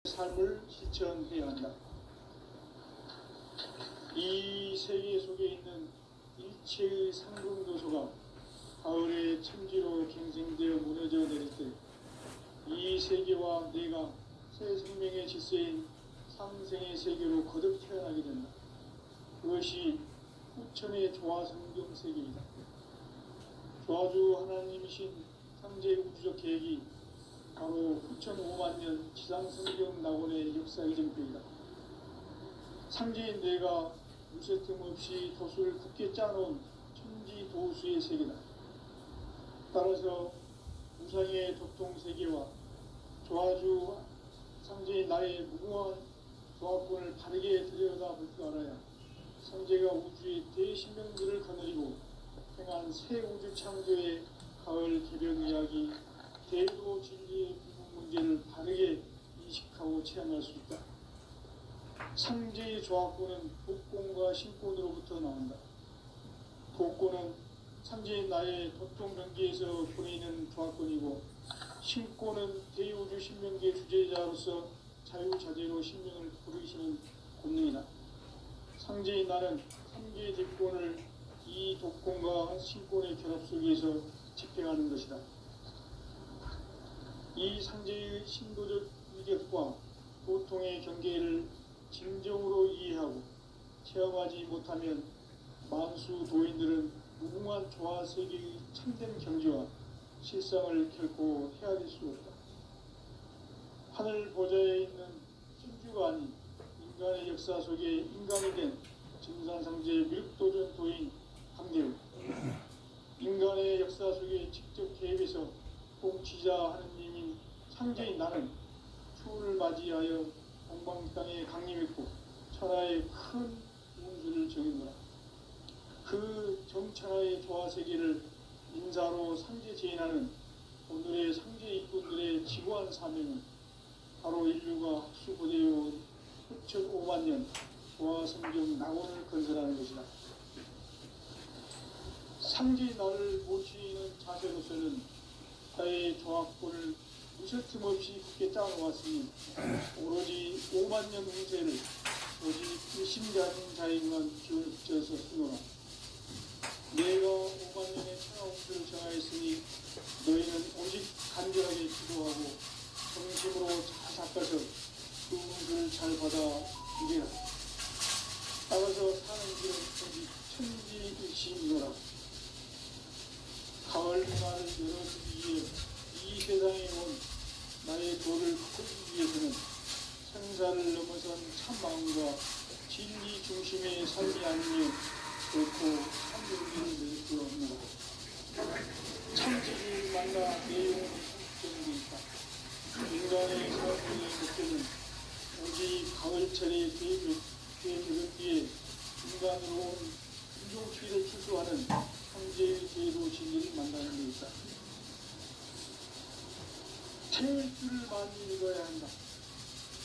삶을 실천해야 한다. 이 세계 속에 있는 일체의 상승도소가 가을의 천지로 갱생되어 무너져 내릴 때 이 세계와 내가 새 생명의 질서인 상생의 세계로 거듭 태어나게 된다. 그것이 후천의 조화성경 세계이다. 조화주 하나님이신 창제 우주적 계획이 바로 후천 5만 년 지상성경 낙원의 역사 이전표이다. 창제인 뇌가 무쇠 틈 없이 도수를 굳게 짜놓은 천지 도수의 세계다. 따라서 우상의 도통세계와 조화주 창제인 나의 무궁한 조합권을 바르게 들여다볼 줄 알아야 창제가 우주의 대신명들을 거느리고 행한 새 우주 창조의 가을 개변 이야기 대도 진리의 부분 문제를 바르게 인식하고 체험할 수 있다. 창제의 조합권은 복권과 신권으로부터 나온다. 복권은 창제인 나의 도통변기에서 보내는 조합권이고 신권은 대우주 신명기의 주제자로서 자유자재로 신명을 부르시는 권능이다. 창제인 나는 3개의 대권을 이 독권과 신권의 결합 속에서 집행하는 것이다. 이 상제의 신도적 위력과 고통의 경계를 진정으로 이해하고 체험하지 못하면 만수 도인들은 무궁한 조화세계의 참된 경지와 실상을 결코 헤아릴 수 없다. 하늘 보좌에 있는 천주가 아닌 인간의 역사 속에 인간이 된 증산상제 밀도전 도인 강대우, 인간의 역사 속에 직접 개입해서 통치자 하느님인 창제인 나는 추운을 맞이하여 동방 땅에 강림했고 천하의 큰 운수를 정했노라. 그 정천하의 조화세계를 인사로 상제 제인하는 오늘의 상제 일꾼들의 지구한 사명은 바로 인류가 학수고대해온 후천 5만 년 조화성경 낙원을 건설하는 것이다. 상제의 나를 모시는 자세로서는 나의 조합권을 무쇠틈 없이 굳게 짜놓았으니 오로지 5만 년 운세를 오직 일심가진 자에게만 기운을 붙여서 쓰노라. 내가 5만 년의 천하 운세를 정하였으니 너희는 오직 간절하게 기도하고 정심으로 잘 닦아서 그 운세를 잘 받아 이겨라. 따라서 사는 길은 오직 천지일심이노라. 가을 문화를 열어주기 위해 이 세상에 온 나의 도를 바꾸기 위해서는 생사를 넘어선 참마음과 진리 중심의 삶이 아니면 결코 참용기를 낼 수 없노라. 참지를 만나 내 영혼이 상속되는 데 있다. 인간의 삶의 목표는 오직 가을철의 대개변기에 인간으로 온 인종주의를 추수하는 창제의 제도 진리를 만나는 데 있다. 태울 줄을 많이 읽어야 한다.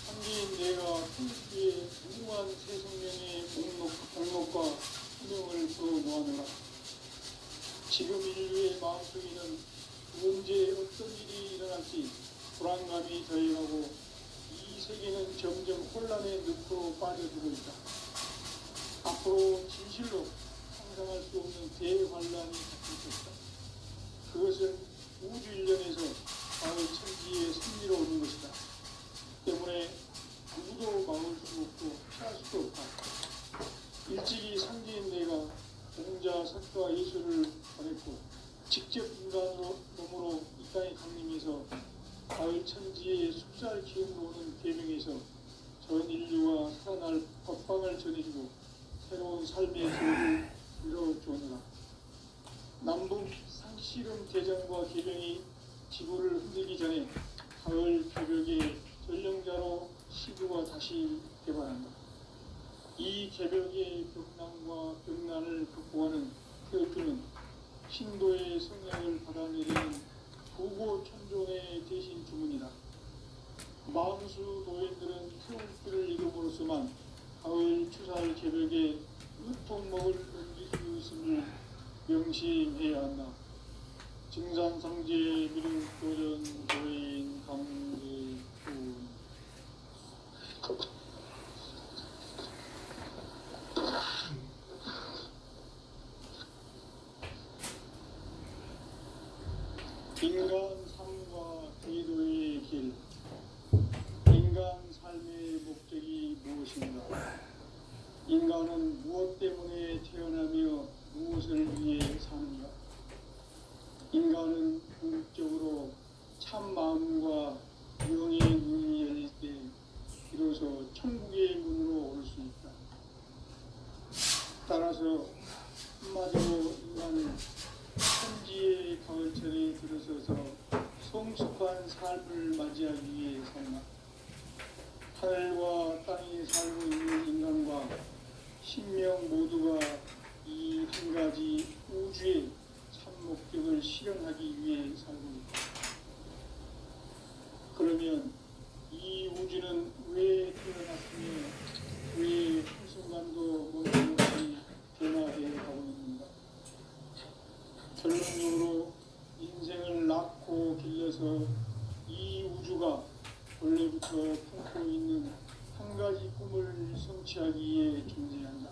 창제인 내가 태울 때에 무궁한 새 생명의 목록과 수명을 더 모아놓으라. 지금 인류의 마음속에는 언제 어떤 일이 일어날지 불안감이 더해가고 이 세계는 점점 혼란의 늪으로 빠져들고 있다. 앞으로 진실로 상상할 수 없는 대환란이 닥칠 것이다. 그것은 우주 일련에서 가을 천지의 승리로 오는 것이다. 때문에 누구도 막을 수 없고 피할 수도 없다. 일찍이 상제인 내가 공자, 석가, 예수를 보냈고 직접 인간으로 몸으로 이 땅에 강림해서 가을 천지의 숲살 기운으로 오는 계명에서 전 인류가 살아날 법방을 전해주고 새로운 삶의 도를 이뤄주느라. 남북 상씨름 대전과 계명이 지구를 흔들기 전에 가을 개벽의 전령자로 시구가 다시 개발한다. 이 개벽의 벽난과 벽난을 극복하는 태극기는 신도의 성령을 받아내리는 부고천종의 대신 주문이다. 만수 도인들은 태극기를 이름으로서만 가을 추살 개벽에 으통먹을 넘길 수 있음을 명심해야 한다. 증산상제 미륵도전 도인 강대훈 인간 삶과 궤도의 길. 인간 삶의 목적이 무엇인가? 인간은 무엇 때문에 태어나며 무엇을 위해 사는가? 인간은 궁극적으로 참 마음과 영의 눈이 열릴 때 비로소 천국의 문으로 올 수 있다. 따라서 한마디로 인간은 천지의 가을철에 들어서서 성숙한 삶을 맞이하기 위해 산다. 하늘과 땅에 살고 있는 인간과 신명 모두가 이 한 가지 우주의 참 목적을 실현하기 위해 살고 있다. 그러면 이 우주는 왜 태어났으며 왜 한순간도 멈춤없이 변화해 가고 있는가? 결론적으로 인생을 낳고 길러서 이 우주가 원래부터 품고 있는 한 가지 꿈을 성취하기 위해 존재한다.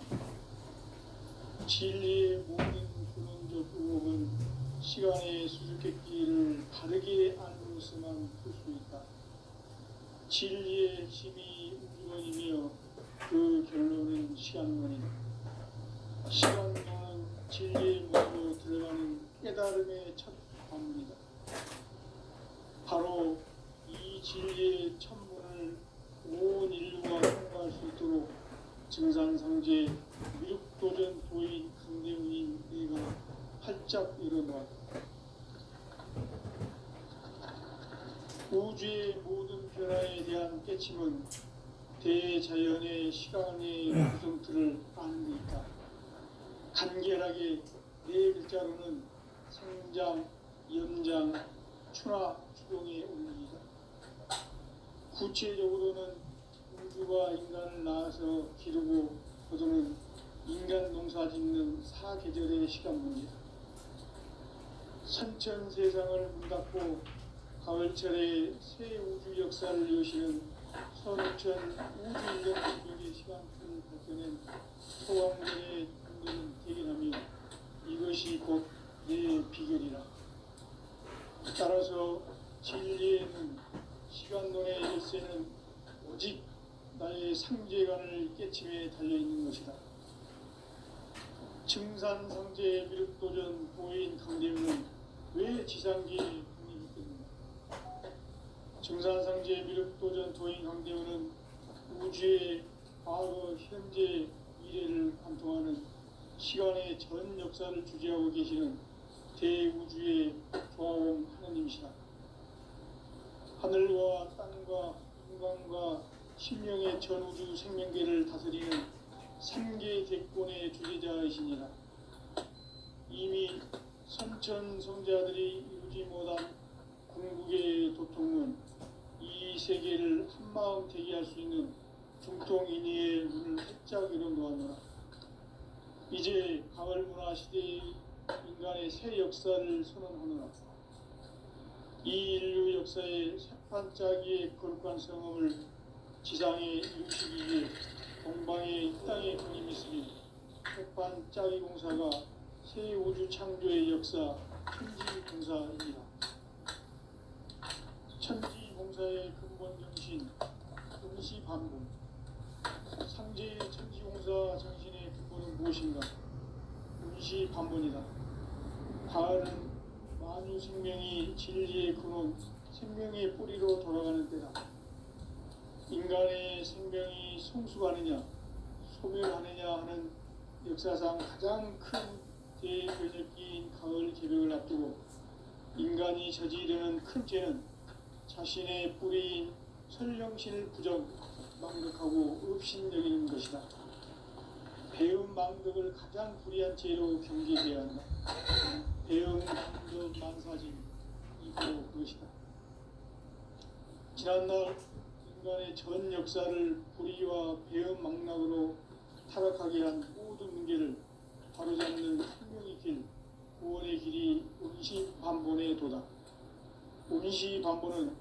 진리의 모든 근원적 의혹은 시간의 수수께끼를 바르게 알고서만 풀 수 있다. 진리의 핵심이 우주론이며 그 결론은 시간론이다. 시간론은 진리의 문으로 들어가는 깨달음의 첫 관문이다. 바로 이 진리의 천문을 온 인류가 통과할 수 있도록 증산상제 미륵도전 도인 강대훈인 네가 활짝 일어났다. 우주의 모든 변화에 대한 깨침은 대자연의 시간의 구성틀을 아는 데 있다. 간결하게 네 글자로는 생장, 연장, 추나 추동의 원리이다. 구체적으로는 우주가 인간을 낳아서 기르고 거두는 인간 농사 짓는 사계절의 시간 문제다. 선천 세상을 문 닫고 가을철에 새 우주 역사를 여시는 선천 우주 인간 기록의 시간표를 발견한 소왕전의 분들은 대견하며 이것이 곧 내 비결이라. 따라서 진리에는 시간론의 열쇠는 오직 나의 상제관을 깨침에 달려있는 것이다. 증산상제 미륵도전 도인 강대훈은 왜 지상계에 국립했는가? 증산상제 미륵도전 도인 강대훈은 우주의 과거, 현재, 미래를 관통하는 시간의 전 역사를 주재하고 계시는 대우주의 조화원 하느님이시다. 하늘과 땅과 인간과 신명의 전우주 생명계를 다스리는 3개 대권의 주재자이시니라. 이미 선천성자들이 이루지 못한 궁극의 도통은 이 세계를 한마음 되게 할 수 있는 중통인의의 문을 활짝 열어놓았노라. 이제 가을문화 시대의 인간의 새 역사를 선언하노라. 이 인류 역사의 새판짜기의 거룩한 성험을 지상에 이루시기 위해 동방의 땅에 군림이 있으니 새판짜기 공사가 새 우주 창조의 역사 천지공사입니다. 천지공사의 근본 정신 응시반복. 상제의 천지공사 정신의 근본은 무엇인가? 응시반복이다. 가을은 만유 생명이 진리의 근원, 생명의 뿌리로 돌아가는 때다. 인간의 생명이 성숙하느냐, 소멸하느냐 하는 역사상 가장 큰 대변혁기인 가을 개벽을 앞두고 인간이 저지르는 큰 죄는 자신의 뿌리인 설령신을 부정, 망덕하고 업신여기는 것이다. 배움 망덕을 가장 불의한 죄로 경계해야 한다. 배움 망덕 만사진 이고 그것이다. 지난날 인간의 전 역사를 불의와 배움 망락으로 타락하게 한 모든 문제를 바로잡는 생명의 길, 구원의 길이 운시반본의 도다. 운시반본은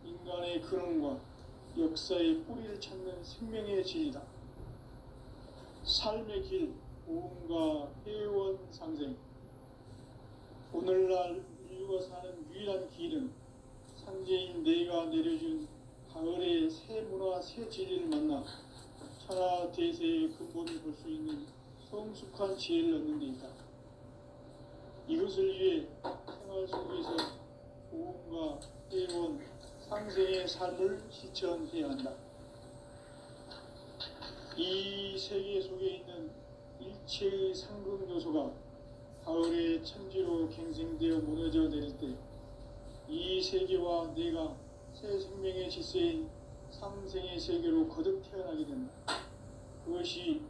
인간의 근원과 역사의 뿌리를 찾는 생명의 진리다. 삶의 길, 보험과 회원 상생. 오늘날 인류가 사는 유일한 길은 상제인 내가 내려준 가을의 새 문화, 새 진리를 만나 천하 대세의 근본을 볼 수 있는 성숙한 지혜를 얻는 데 있다. 이것을 위해 생활 속에서 보험과 회원, 상생의 삶을 실천해야 한다. 이 세계 속에 있는 일체의 상극 요소가 가을의 천지로 갱생되어 무너져 내릴 때 이 세계와 내가 새 생명의 질서인 상생의 세계로 거듭 태어나게 된다. 그것이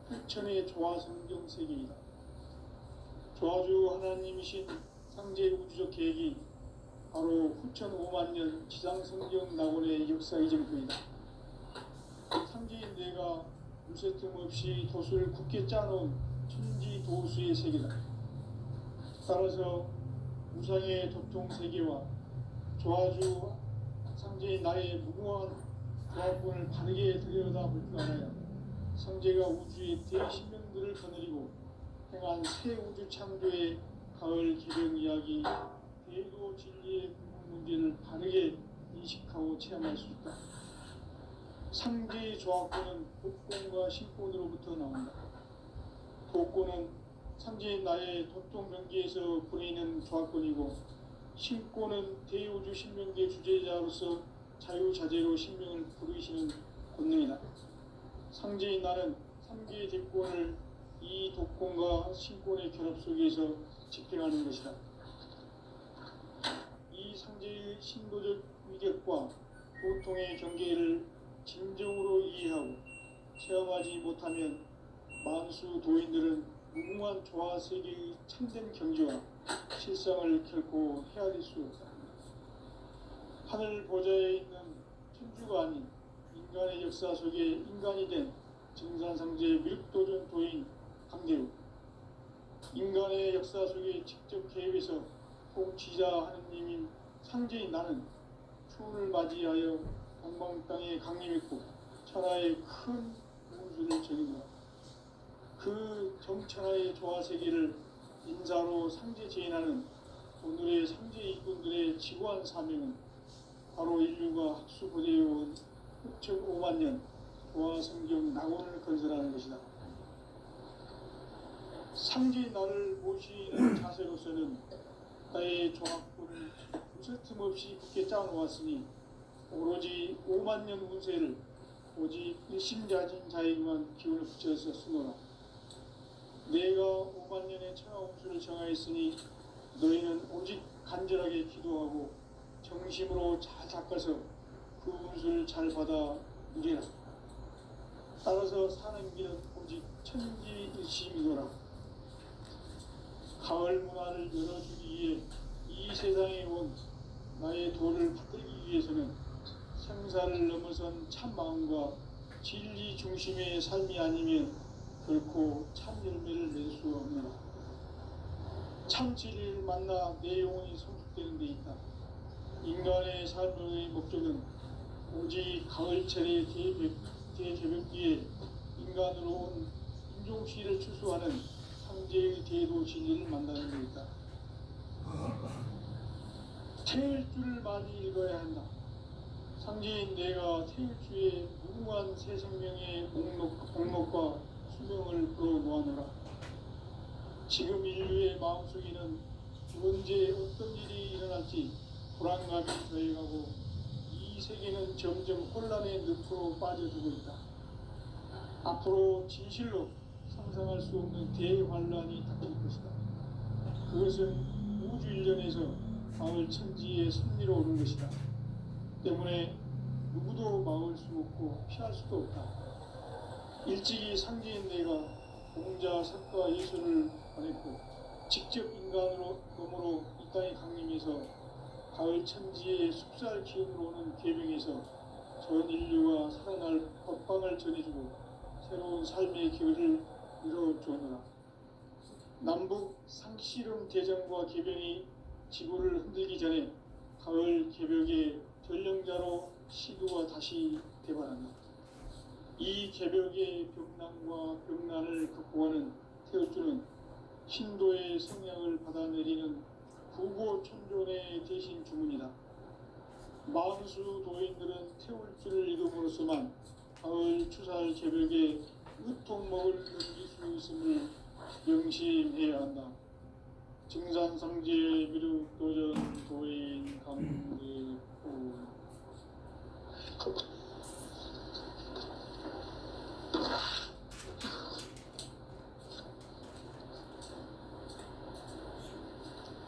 후천의 조화성경 세계이다. 조화주 하나님이신 상제 우주적 계획이 바로 후천 5만 년 지상성경 낙원의 역사 이정표이다. 상제인 내가 무쇠틈 없이 도수를 굳게 짜놓은 천지 도수의 세계다. 따라서 무상의 도통 세계와 조화주 상제인 나의 무궁한 조합권을 바르게 들여다볼 줄 알아야 상제가 우주의 대신명들을 거느리고 행한 새 우주 창조의 가을 기령 이야기, 대도 진리의 문제를 바르게 인식하고 체험할 수 있다. 상제의 조합권은 복권과 신권으로부터 나온다. 복권은 상제인 나의 도통 경계에서 보내는 조합권이고, 신권은 대우주 신명계 주제자로서 자유자재로 신명을 부르시는 권능이다. 상제인 나는 3개의 대권을 이 독권과 신권의 결합 속에서 집행하는 것이다. 이 상제의 신도적 위력과 보통의 경계를 진정으로 이해하고 체험하지 못하면 만수 도인들은 무궁한 조화 세계의 참된 경지와 실상을 결코 헤아릴 수 없다. 하늘 보좌에 있는 천주가 아닌 인간의 역사 속에 인간이 된 증산상제 미륵도전 도인 강대우, 인간의 역사 속에 직접 개입해서 통치자 하느님인 상제인 나는 추운을 맞이하여 동방 땅에 강림했고 천하의 큰 운수를 전인다. 그 정천하의 조화세계를 인사로 상제 제인하는 오늘의 상제 일꾼들의 지구한 사명은 바로 인류가 학수고대해온 후천 5만 년 조화성경 낙원을 건설하는 것이다. 상제인 나를 모시는 자세로서는 나의 조합권을 무쇠틈 없이 굳게 짜놓았으니 오로지 5만 년 운세를 오직 일심자진 자에게만 기운을 붙여서 쓰노라. 내가 5만 년의 천하운수를 정하였으니 너희는 오직 간절하게 기도하고 정심으로 잘 닦아서 그 운수를 잘 받아 누리라. 따라서 사는 길은 오직 천지일심이노라. 가을 문화를 열어주기 위해 이 세상에 온 나의 도를 받들기 위해서는 생사를 넘어선 참 마음과 진리 중심의 삶이 아니면 결코 참 열매를 낼 수 없노라. 참 진리를 만나 내 영혼이 성숙되는 데 있다. 인간의 삶의 목적은 오직 가을철의 대개벽기에 인간으로 온 인종시를 추수하는 상제의 대도 진리를 만나는 데 있다. 태일주를 많이 읽어야 한다. 상제인 내가 태일주의 무궁한 새 생명의 목록과 수명을 불어놓아노라. 지금 인류의 마음속에는 언제 어떤 일이 일어날지 불안감이 더해가고 이 세계는 점점 혼란의 늪으로 빠져들고 있다. 앞으로 진실로 상상할 수 없는 대환란이 닥칠 것이다. 그것은 우주 일련에서 가을 천지의 섭리로 오는 것이다. 때문에 누구도 막을 수 없고 피할 수도 없다. 일찍이 상제인 내가 공자, 석가, 예수를 보냈고 직접 인간으로 몸으로 이 땅에 강림해서 가을 천지의 숲살 기운으로 오는 계명에서 전 인류가 살아날 법방을 전해주고 새로운 삶의 길을 이뤄주었노라. 남북 상씨름 대전과 계병이 지구를 흔들기 전에 가을 개벽의 전령자로 시도가 다시 되발한다. 이 개벽의 벽난과 벽난을 극복하는 태울주는 신도의 성약을 받아내리는 구고천존의 대신 주문이다. 만수 도인들은 태울주를 이름으로서만 가을 추살 개벽에 으통먹을 넘길 수 있음을 명심해야 한다. 증산상제 미륵도전 도인 감대고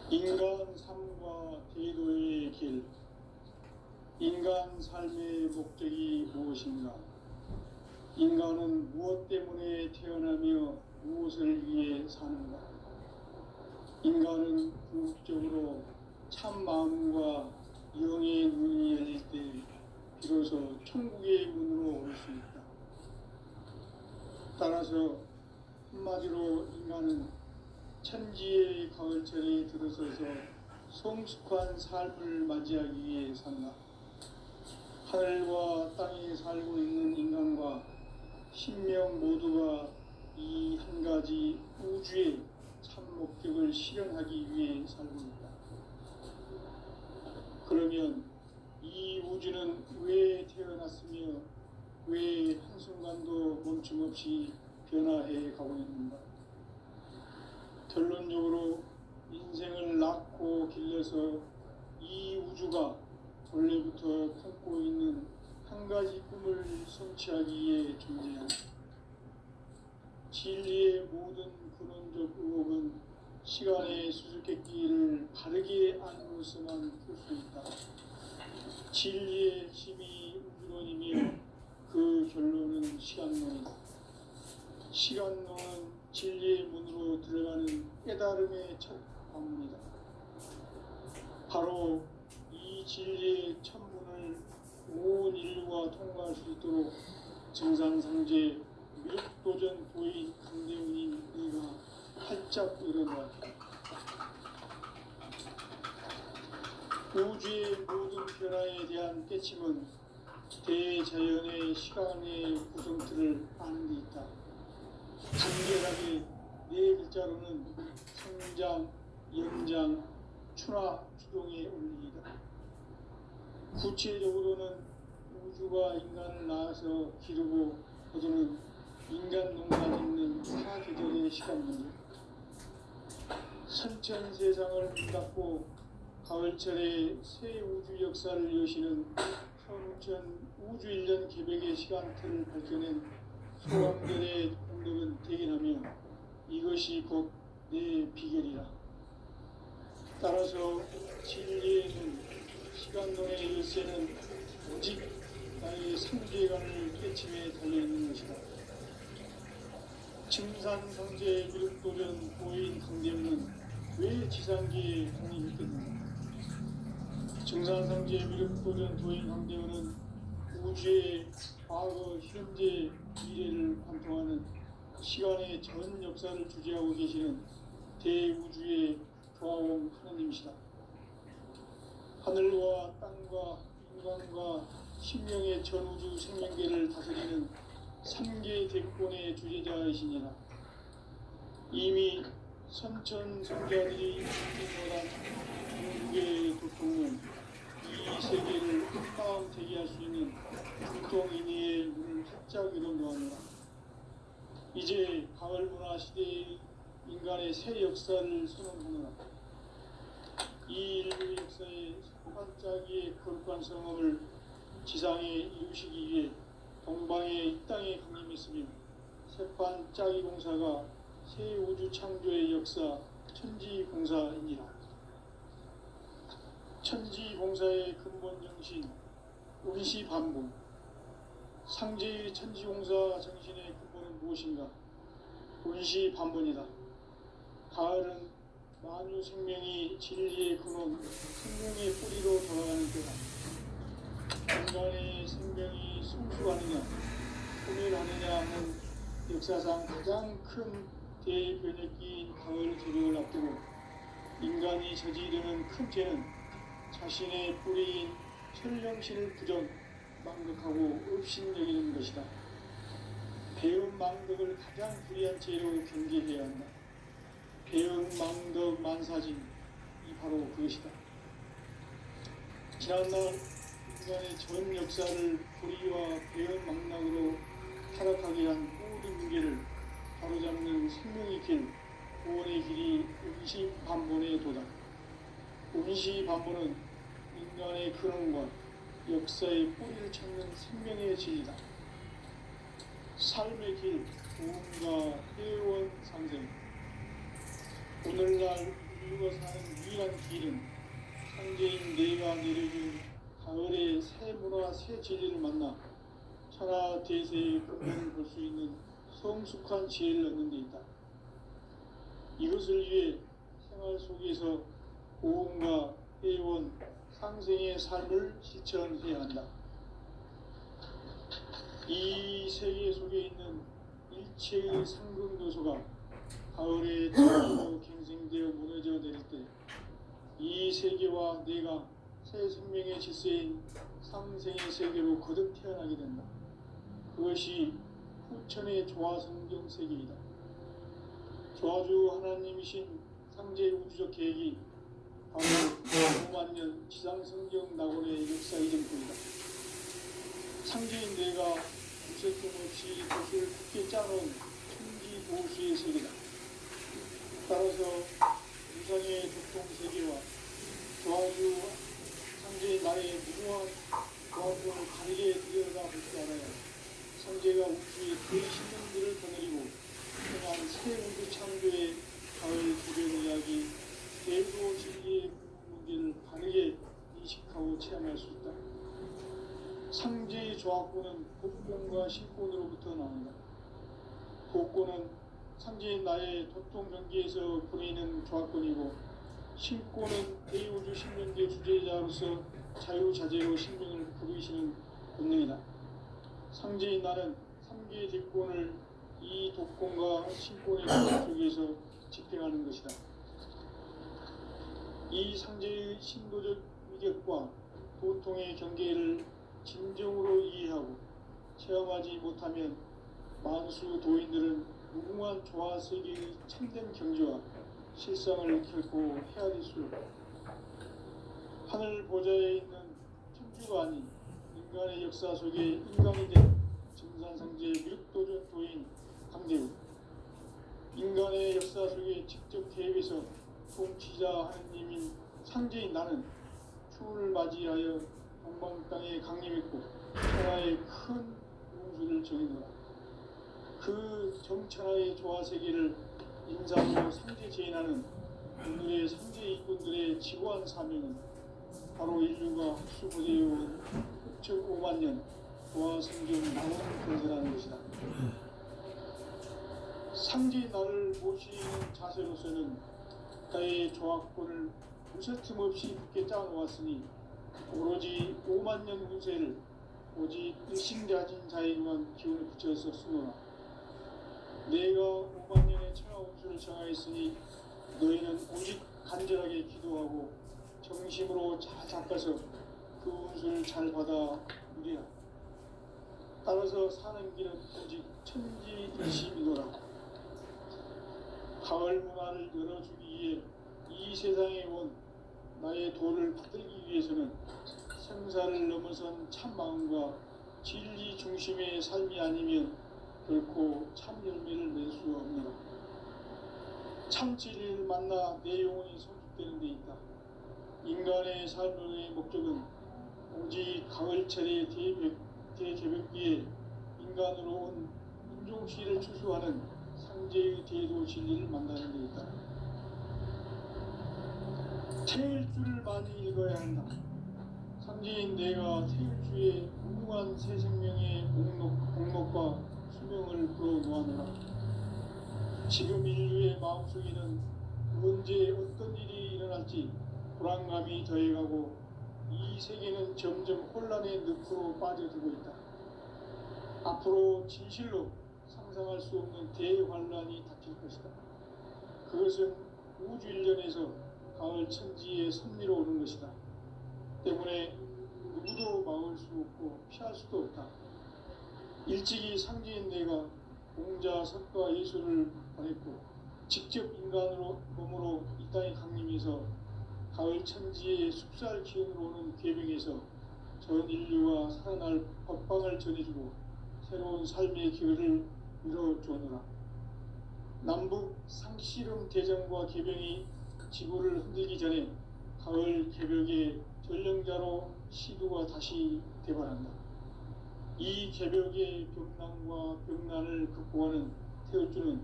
인간 삶과 대도의 길. 인간 삶의 목적이 무엇인가? 인간은 무엇 때문에 태어나며 무엇을 위해 사는가? 인간은 궁극적으로 참 마음과 영의 눈이 열릴 때 비로소 천국의 문으로 올 수 있다. 따라서 한마디로 인간은 천지의 가을철에 들어서서 성숙한 삶을 맞이하기 위해 산다. 하늘과 땅에 살고 있는 인간과 신명 모두가 이 한 가지 우주의 참 목적을 실현하기 위해 살고 있다. 그러면 이 우주는 왜 태어났으며 왜 한순간도 멈춤없이 변화해 가고 있는가? 결론적으로 인생을 낳고 길러서 이 우주가 원래부터 품고 있는 한 가지 꿈을 성취하기 위해 존재한다. 진리의 모든 근원적 의혹은 시간의 수수께끼를 바르게 안으로서만 풀 수 있다. 진리의 핵심이 우주론이며 그 결론은 시간론이다. 시간론은 진리의 문으로 들어가는 깨달음의 첫 관문이다. 바로 이 진리의 첫 문을 온 인류가 통과할 수 있도록 증산상제 미륵도전 도인 강대훈인 이가 활짝 일어났다. 우주의 모든 변화에 대한 깨침은 대자연의 시간의 구성틀을 아는 데 있다. 간결하게 네 글자로는 성장, 연장, 추나 추동의 원리이다. 구체적으로는 우주가 인간을 낳아서 기르고 거두는 인간 농사 짓는 사계절의 시간 문제. 선천 세상을 문닫고 가을철에 새 우주 역사를 여시는 선천 우주 1년 개벽의 시간틀을 밝혀낸 소왕들의 공덕은 대견하며 이것이 곧 내 비결이라. 따라서 진리의 눈, 시간론의 열쇠는 오직 나의 상계관을 깨침에 달려있는 것이다. 증산상제 미륵도전 도인 강대문은 왜 지상계에 독립했겠는가? 증산상제 미륵도전 도인 강대문은 우주의 과거, 현재, 미래를 관통하는 시간의 전 역사를 주재하고 계시는 대우주의 조화원 하느님이시다. 하늘과 땅과 인간과 신명의 전우주 생명계를 다스리는 3계 대권의 주재자이시니라. 이미 선천성자들이 인정한 중국의 도통은 이 세계를 한마음 되게 할 수 있는 도통인의의 문을 활짝 열어놓았노라. 이제 가을 문화 시대의 인간의 새 역사를 선언하노라. 이 인류 역사의 반짝이의 거룩한 성험을 지상에 이루시기 위해 동방에 이 땅에 강림했으며 새반짝이 공사가 새 우주 창조의 역사 천지공사이니라. 천지공사의 근본 정신 운시반복. 상제의 천지공사 정신의 근본은 무엇인가? 운시반본이다. 가을은 만유 생명이 진리의 근원, 생명의 뿌리로 돌아가는 때다. 인간의 생명이 성숙하느냐, 소멸하느냐 하는 역사상 가장 큰 대변혁기인 가을 개벽을 앞두고 인간이 저지르는 큰 죄는 자신의 뿌리인 천령신을 부정, 망덕하고 업신여기는 것이다. 배은망덕을 가장 불의한 죄로 경계해야 한다. 배은망덕 만사진, 이 바로 그것이다. 지난날 인간의 전 역사를 불의와 배은망덕으로 타락하게 한 모든 문제를 바로잡는 생명의 길, 구원의 길이 운시반본에 도다. 운시반본은 인간의 근원과 역사의 뿌리를 찾는 생명의 진리다. 삶의 길, 구원과 회원 상생. 오늘날 인류가 사는 유일한 길은 상제인 내가 내려준 가을의 새 문화, 새 진리를 만나 천하 대세의 근본을 볼 수 있는 성숙한 지혜를 얻는 데 있다. 이것을 위해 생활 속에서 고음과 회원, 상생의 삶을 실천해야 한다. 이 세계 속에 있는 일체의 상승도소가 가을에 떨어져 갱생되어 무너져 내릴 때 이 세계와 내가 새 생명의 질서인 상생의 세계로 거듭 태어나게 된다. 그것이 후천의 조화성경 세계이다. 조화주 하나님이신 상제 우주적 계획이 바로 5만 년 지상성경 낙원의 역사 이전뿐이다. 상제인 내가 무쇠통 없이 것을 굳게 짜놓은 천지 보수의 세계다. 따라서 우상의 독통 세계와 조화주 상제의 나의 무모한 조화주를 다르게 들여다볼 줄 알아야 상제가 우주의 그 신명들을 거느리고 그냥 새 우주 창조의 가을 구별 이야기, 대도 진리의 문제를 바르게 인식하고 체험할 수 있다. 상제의 조합구는 복권과 신권으로부터 나온다. 복권은 상제인 나의 도통 경계에서 보내는 조합권이고, 신권은 대우주 신명계 주제자로서 자유자재로 신명을 부르시는 본능이다. 상제인 나는 3개의 대권을 이 독권과 신권의 관계 속에서 집행하는 것이다. 이 상제의 신도적 위력과 도통의 경계를 진정으로 이해하고 체험하지 못하면 만수 도인들은 무궁한 조화 세계의 참된 경지와 실상을 결코 헤아릴 수 없다. 하늘 보좌에 있는 천주가 아닌 인간의 역사 속에 인간이 된 증산상제 미륵도전 도인 강대우, 인간의 역사 속에 직접 개입해서 통치자 하느님인 상제인 나는 추운을 맞이하여 동방 땅에 강림했고 천하의 큰 용수를 정해놓아. 그 정천하의 조화세계를 인사로 상제 제인하는 오늘의 상제 일꾼들의 지고한 사명은 바로 인류가 흡수보내어온 흑적 5만 년 조화성경 나원 건설하는 것이다. 상제 나를 모시는 자세로서는 나의 조합권을 무쇠 틈 없이 굳게 짜놓았으니 오로지 5만 년 운세를 오직 일심가진 자에게만 기운을 붙여서 쓰노라. 내가 5만 년의 천하 운수를 정하였으니 너희는 오직 간절하게 기도하고 정심으로 잘 잡아서 그 운수를 잘 받아 누리라. 따라서 사는 길은 오직 천지일심이노라. 가을 문화를 열어주기 위해 이 세상에 온 나의 도를 받들기 위해서는 생사를 넘어선 참마음과 진리 중심의 삶이 아니면 결코 참 열매를 낼 수 없노라. 참 진리를 만나 내 영혼이 성숙되는 데 있다. 인간의 삶의 목적은 오직 가을철의 대개벽기에 인간으로 온 인종시를 추수하는 상제의 대도 진리를 만나는 데 있다. 태일주를 많이 읽어야 한다. 상제인 내가 태일주의 무궁한 새 생명의 목록과 수명을 불어놓아노라. 지금 인류의 마음속에는 언제 어떤 일이 일어날지 불안감이 더해가고 이 세계는 점점 혼란의 늪으로 빠져들고 있다. 앞으로 진실로 상상할 수 없는 대환란이 닥칠 것이다. 그것은 우주 일련에서 가을 천지의 섭리로 오는 것이다. 때문에 누구도 막을 수 없고 피할 수도 없다. 일찍이 상제인대가 공자, 석가, 예술을 보냈고 직접 인간으로 몸으로 이 땅에 강림해서 가을 천지의 숲살 기운으로 오는 계명에서 전 인류가 살아날 법방을 전해주고 새로운 삶의 기회를 이뤄주느라. 남북 상씨름 대전과 계병이 지구를 흔들기 전에 가을 개벽의 전령자로 시두가 다시 대발한다. 이 개벽의 병난과 병난을 극복하는 태울주는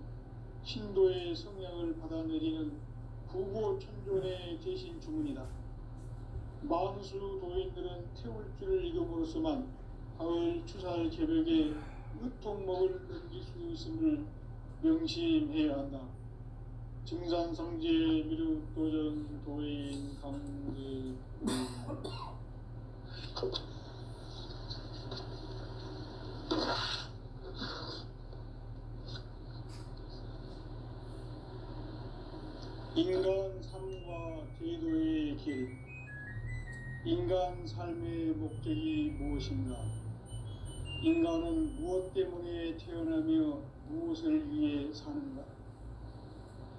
신도의 성향을 받아내리는 부고천존의 대신 주문이다. 만수 도인들은 태울주를 이름으로서만 가을 추살 개벽에 으통목을 넘길 수 있음을 명심해야 한다. 증산상제 미륵도전 도인 강제 인간 삶과 제도의 길. 인간 삶의 목적이 무엇인가? 인간은 무엇 때문에 태어나며 무엇을 위해 사는가?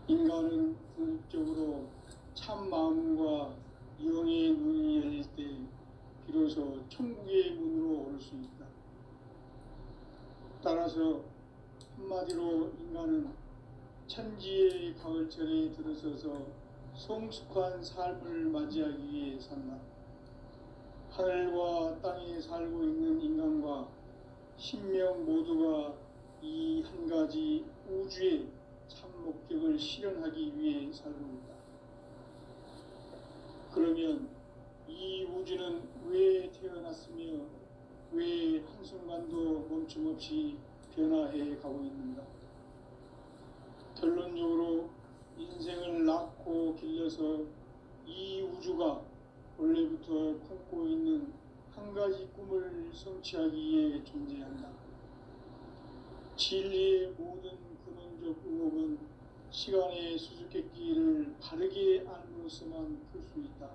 인간은 궁극적으로 참 마음과 영의 눈이 열릴 때 비로소 천국의 문으로 오를 수 있다. 따라서 한마디로 인간은 천지의 가을철에 들어서서 성숙한 삶을 맞이하기 위해 산다. 하늘과 땅에 살고 있는 인간과 신명 모두가 이 한 가지 우주의 참 목적을 실현하기 위해 살고 있다. 그러면 이 우주는 왜 태어났으며 왜 한순간도 멈춤없이 변화해 가고 있는가? 결론적으로 인생을 낳고 길러서 이 우주가 원래부터 품고 있는 한 가지 꿈을 성취하기 위해 존재한다. 진리의 모든 근원적 의혹은 시간의 수수께끼를 바르게 알므로서만 풀 수 있다.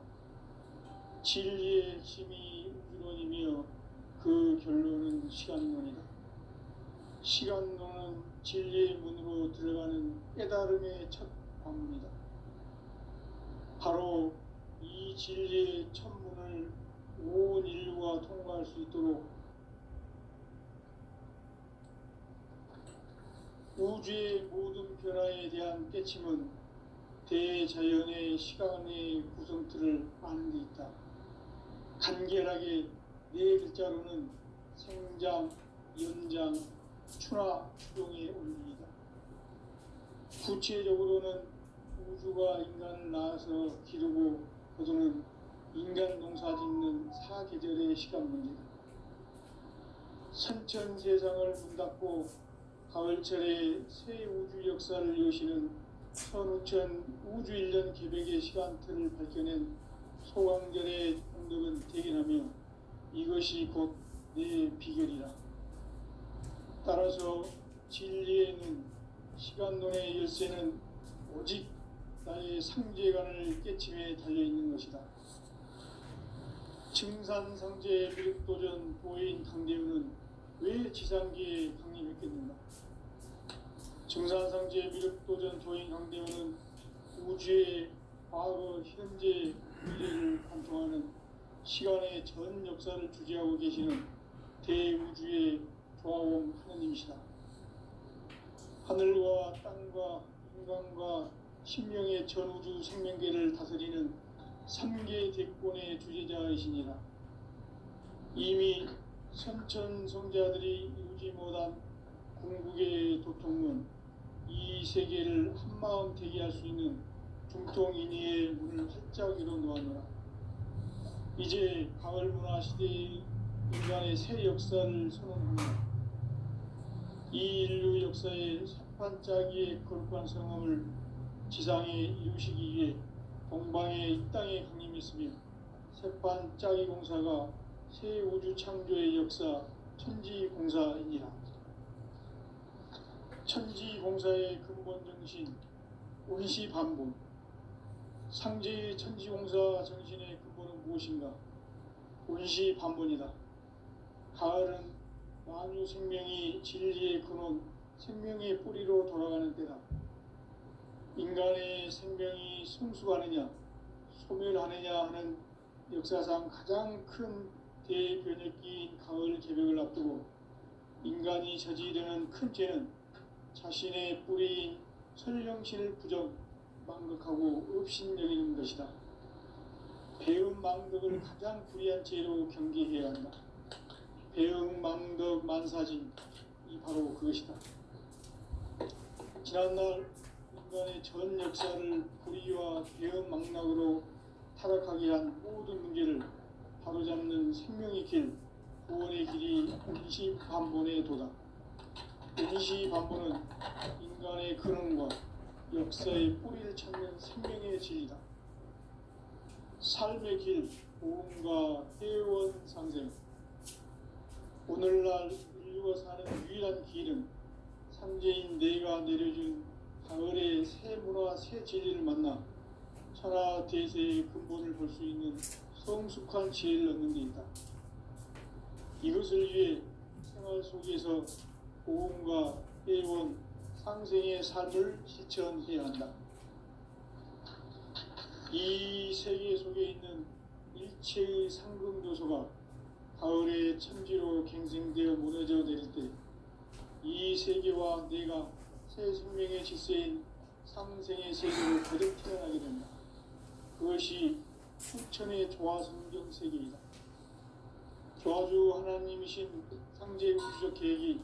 진리의 핵심이 우주론이며 그 결론은 시간론이다. 시간론은 진리의 문으로 들어가는 깨달음의 첫 관문이다. 바로 이 진리의 첫 문을 온 인류가 통과할 수 있도록 우주의 모든 변화에 대한 깨침은 대자연의 시간의 구성틀을 아는 데 있다. 간결하게 네 글자로는 생장, 연장, 추나 추동의 원리이다. 구체적으로는 우주가 인간을 낳아서 기르고 거두는 인간 농사 짓는 사계절의 시간 문제다. 선천 세상을 문 닫고 가을철에 새 우주 역사를 여시는 선우천 우주 1년 개백의 시간틀을 밝혀낸 소강절의 공덕은 대견하며 이것이 곧 내 비결이라. 따라서 진리에는 시간론의 열쇠는 오직 나의 상제관을 깨침에 달려있는 것이다. 증산상제 미륵도전 도인 강대우는 왜 지상계에 강림했겠는가? 증산상제 미륵도전 도인 강대우는 우주의 과거, 현재, 미래를 관통하는 시간의 전 역사를 주재하고 계시는 대우주의 조화원 하느님이시다. 하늘과 땅과 인간과 신명의 전우주 생명계를 다스리는 3계 대권의 주제자이시니라. 이미 선천성자들이 이루지 못한 궁극의 도통문, 이 세계를 한마음 되게 할 수 있는 중통인의의 문을 활짝 열어 놓았노라. 이제 가을 문화 시대의 인간의 새 역사를 선언합니다. 이 인류 역사의 새판짜기의 거룩한 성함을 지상에 이루시기 위해 동방의 이 땅에 강림했으며 새판짜기 공사가 새 우주 창조의 역사 천지공사이니라. 천지공사의 근본 정신 운시반복. 상제의 천지공사 정신의 근본은 무엇인가? 운시반본이다. 가을은 만유 생명이 진리의 근원, 생명의 뿌리로 돌아가는 때다. 인간의 생명이 성숙하느냐 소멸하느냐 하는 역사상 가장 큰 대변혁기인 가을 개벽을 앞두고 인간이 저지르는 큰 죄는 자신의 뿌리인 설령신을 부정, 망극하고 업신여기는 것이다. 배은망덕을 가장 불의한 죄로 경계해야 한다. 배은망덕 만사진, 이 바로 그것이다. 지난날 인간의 전 역사를 불의와 배은망락으로 타락하게 한 모든 문제를 바로잡는 생명의 길, 구원의 길이 운시반본의 도다. 운시반본은 인간의 근원과 역사의 뿌리를 찾는 생명의 진리다. 삶의 길, 보험과 회원 상생. 오늘날 인류가 사는 유일한 길은 삼재인 내가 내려준 가을의 새 문화, 새 진리를 만나 천하 대세의 근본을 볼 수 있는 성숙한 지혜를 얻는 데 있다. 이것을 위해 생활 속에서 보험과 회원, 상생의 삶을 실천해야 한다. 이 세계 속에 있는 일체의 상금도서가 가을의 천지로 갱생되어 무너져 내릴 때 이 세계와 내가 새 생명의 질서인 상생의 세계로 거듭 태어나게 된다. 그것이 후천의 조화성경 세계이다. 조화주 하나님이신 상제 우주적 계획이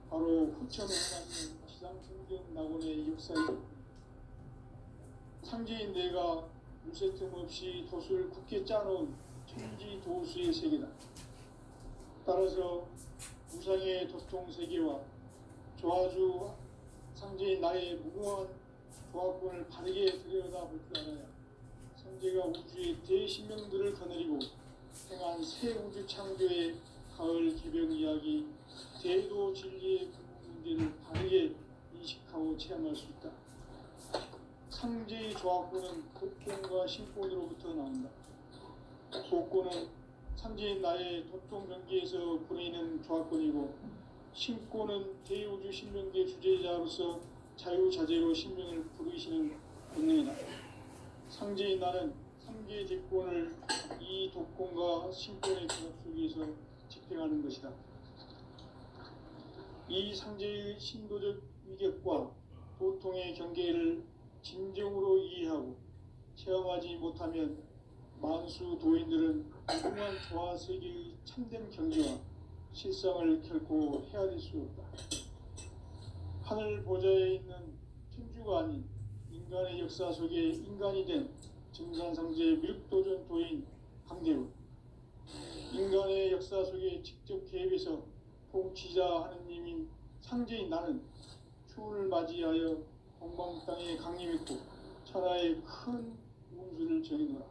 바로 후천의 하나님의 지상성경 낙원의 역사이다. 상제인 내가 물새틈 없이 돛을 굳게 짜놓은 천지도수의 세계다. 따라서 우상의 도통 세계와 조화주 상제인 나의 무궁한 조화권을 바르게 들여다볼 줄 알아야 상제가 우주의 대신명들을 거느리고 행한 새 우주 창조의 가을 개벽 이야기, 대도 진리의 문제를 바르게 인식하고 체험할 수 있다. 상제의 조화권은 도통과 신권으로부터 나온다. 도권은 상제인 나의 도통 경계에서 보내는 조화권이고, 신권은 대우주 신명계 주제자로서 자유자재로 신명을 부르시는 본능이다. 상제인 나는 3개 대권을 이 도권과 신권의 결합 속에서 집행하는 것이다. 이 상제의 신도적 위격과 도통의 경계를 진정으로 이해하고 체험하지 못하면 만수 도인들은 무궁한 조화 세계의 참된 경지와 실상을 결코 헤아릴 수 없다. 하늘 보좌에 있는 천주가 아닌 인간의 역사 속에 인간이 된 증산상제 미륵도전 도인 강대우, 인간의 역사 속에 직접 개입해서 통치자 하느님인 상제인 나는 추운을 맞이하여 동방 땅에 강림했고 천하의 큰 운수를 정해놓으라.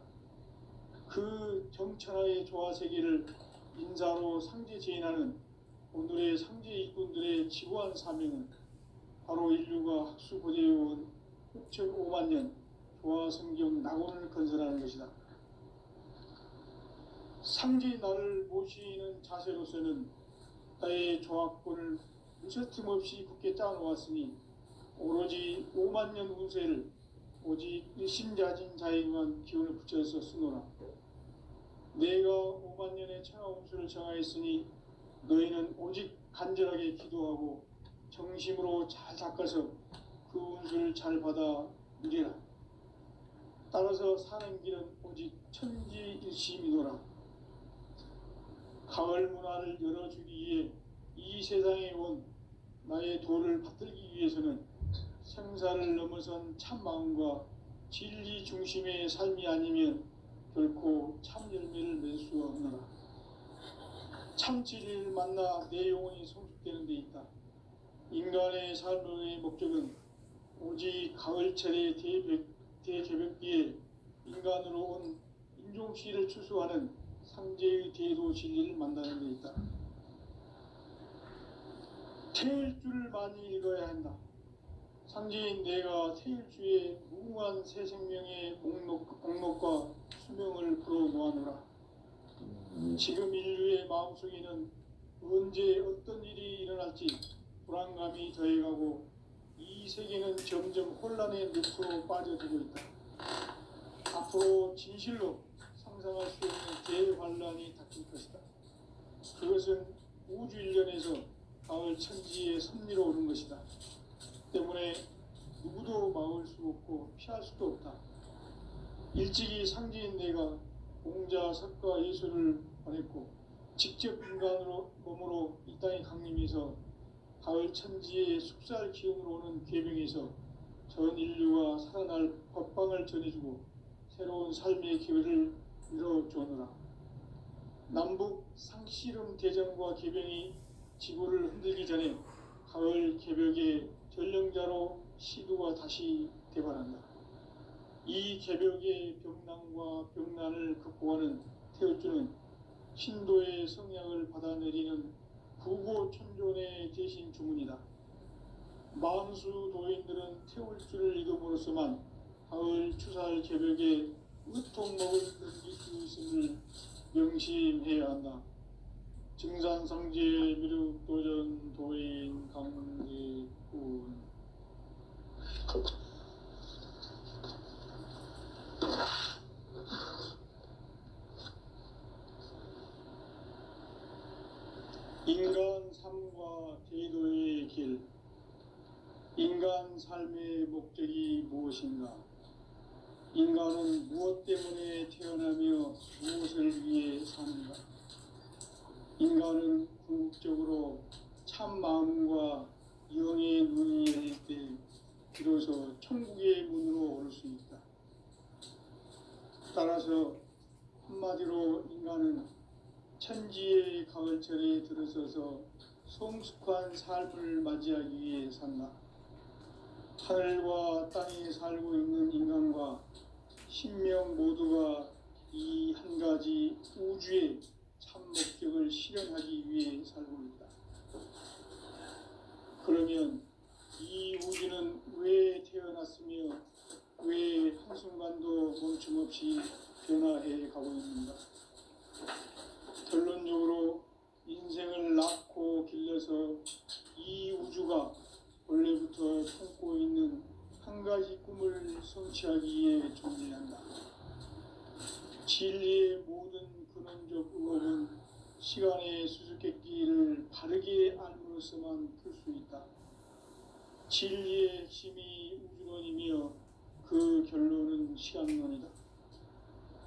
그 정천하의 조화세계를 인사로 상제 제인하는 오늘의 상제 일꾼들의 지구한 사명은 바로 인류가 학수고대해온 6,5만 년 조화성경 낙원을 건설하는 것이다. 상제인 나를 모시는 자세로서는 나의 조화권을 무쇠틈 없이 굳게 짜놓았으니 오로지 5만 년 운세를 오직 일심자진 자에게만 기운을 붙여서 쓰노라. 내가 5만 년의 천하 운수를 정하였으니 너희는 오직 간절하게 기도하고 정심으로 잘 닦아서 그 운수를 잘 받아 누리라. 따라서 사는 길은 오직 천지일심이노라. 가을 문화를 열어주기 위해 이 세상에 온 나의 도를 받들기 위해서는 생사를 넘어선 참 마음과 진리 중심의 삶이 아니면 결코 참 열매를 맺을 수 없노라. 참 진리를 만나 내 영혼이 성숙되는 데 있다. 인간의 삶의 목적은 오직 가을철의 대개벽기에 인간으로 온 인종시를 추수하는 상제의 대도 진리를 만나는 데 있다. 태일주를 많이 읽어야 한다. 상제인 내가 태일주의 무궁한 새 생명의 목록과 수명을 불어 놓아노라. 지금 인류의 마음속에는 언제 어떤 일이 일어날지 불안감이 더해가고 이 세계는 점점 혼란의 늪으로 빠져들고 있다. 앞으로 진실로 상상할 수 없는 대환란이 닥칠 것이다. 그것은 우주 일련에서 가을 천지의 섭리로 오는 것이다. 때문에 누구도 막을 수 없고 피할 수도 없다. 일찍이 상지인 내가 공자, 석가, 예수를 보냈고 직접 인간으로 몸으로 이 땅에 강림해서 가을 천지의 숙살 기운으로 오는 계명에서 전 인류가 살아날 법방을 전해주고 새로운 삶의 기회를 이뤄주노라. 남북 상씨름 대전과 계병이 지구를 흔들기 전에 가을 개벽의 전령자로 시두가 다시 대발한다. 이 개벽의 병난과 병난을 극복하는 태울주는 신도의 성약을 받아내리는 구고천존의 대신 주문이다. 만수 도인들은 태울주를 이름으로서만 가을 추살 개벽에 으통먹을 넘길 수 있음을 명심해야 한다. 증산상제 미륵도전 도인 강대군. 인간 삶과 제도의 길. 인간 삶의 목적이 무엇인가? 인간은 무엇 때문에 태어나며 무엇을 위해 사는가? 인간은 궁극적으로 참 마음과 영의 눈이 열릴 때 비로소 천국의 문으로 오를 수 있다. 따라서 한마디로 인간은 천지의 가을철에 들어서서 성숙한 삶을 맞이하기 위해 산다. 하늘과 땅에 살고 있는 인간과 신명 모두가 이 한 가지 우주의 참 목적을 실현하기 위해 살고 있다. 그러면 이 우주는 왜 태어났으며 왜 한순간도 멈춤없이 변화해 가고 있는가? 결론적으로 인생을 낳고 길러서 이 우주가 원래부터 품고 있는 한 가지 꿈을 성취하기 위해 존재한다. 진리의 모든 근원적 의혹은 시간의 수수께끼를 바르게 알므로서만 풀 수 있다. 진리의 핵심이 우주론이며 그 결론은 시간론이다.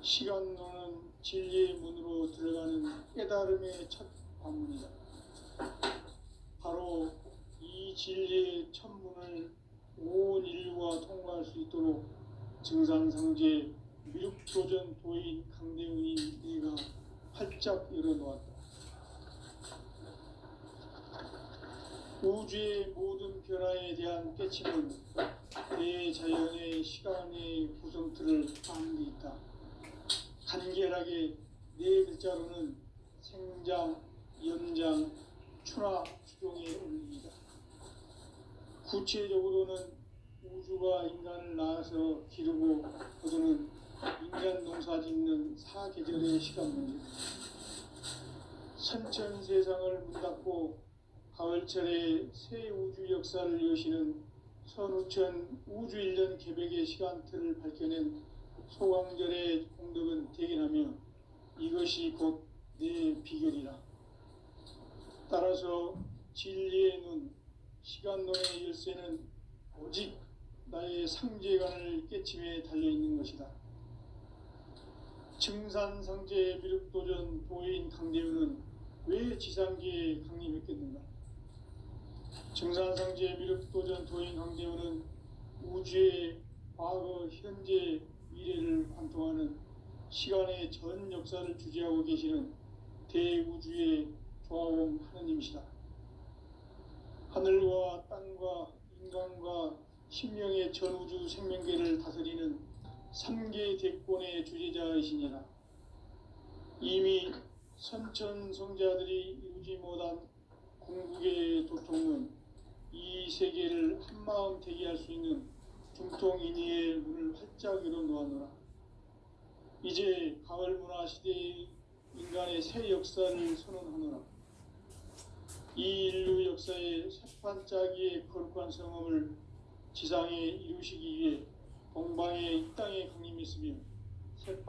시간론은 진리의 문으로 들어가는 깨달음의 첫 관문이다. 바로 이 진리의 첫 문을 온 인류가 통과할 수 있도록 증산상제 미륵도전 도인 강대훈이 내가 활짝 열어놓았다. 우주의 모든 변화에 대한 깨침은 대자연의 시간의 구성틀을 아는 데 있다. 간결하게 네 글자로는 생장, 연장, 추나 추종의 원리이다. 구체적으로는 우주가 인간을 낳아서 기르고 거두는 인간 농사 짓는 사계절의 시간 문제다. 선천 세상을 문 닫고 가을철에 새 우주 역사를 여시는 선우천 우주 1년 개벽의 시간틀을 밝혀낸 소강절의 공덕은 대견하며 이것이 곧 내 비결이라. 따라서 진리의 눈, 시간론의 열쇠는 오직 나의 상제관을 깨침에 달려있는 것이다. 증산상제 미륵도전 도인 강대훈은 왜 지상계에 강림했겠는가? 증산상제 미륵도전 도인 강대훈은 우주의 과거, 현재, 미래를 관통하는 시간의 전 역사를 주재하고 계시는 대우주의 조화원 하느님이시다. 하늘과 땅과 인간과 신명의 전우주 생명계를 다스리는 3계 대권의 주재자이시니라. 이미 선천성자들이 이루지 못한 궁극의 도통은 이 세계를 한마음 되게 할 수 있는 중통인의의 문을 활짝 열어놓았노라. 이제 가을 문화 시대의 인간의 새 역사를 선언하노라. 이 인류 역사의 새반짝이의 거룩한 성험을 지상에 이루시기 위해 동방의 이 땅에 강림했으며 새반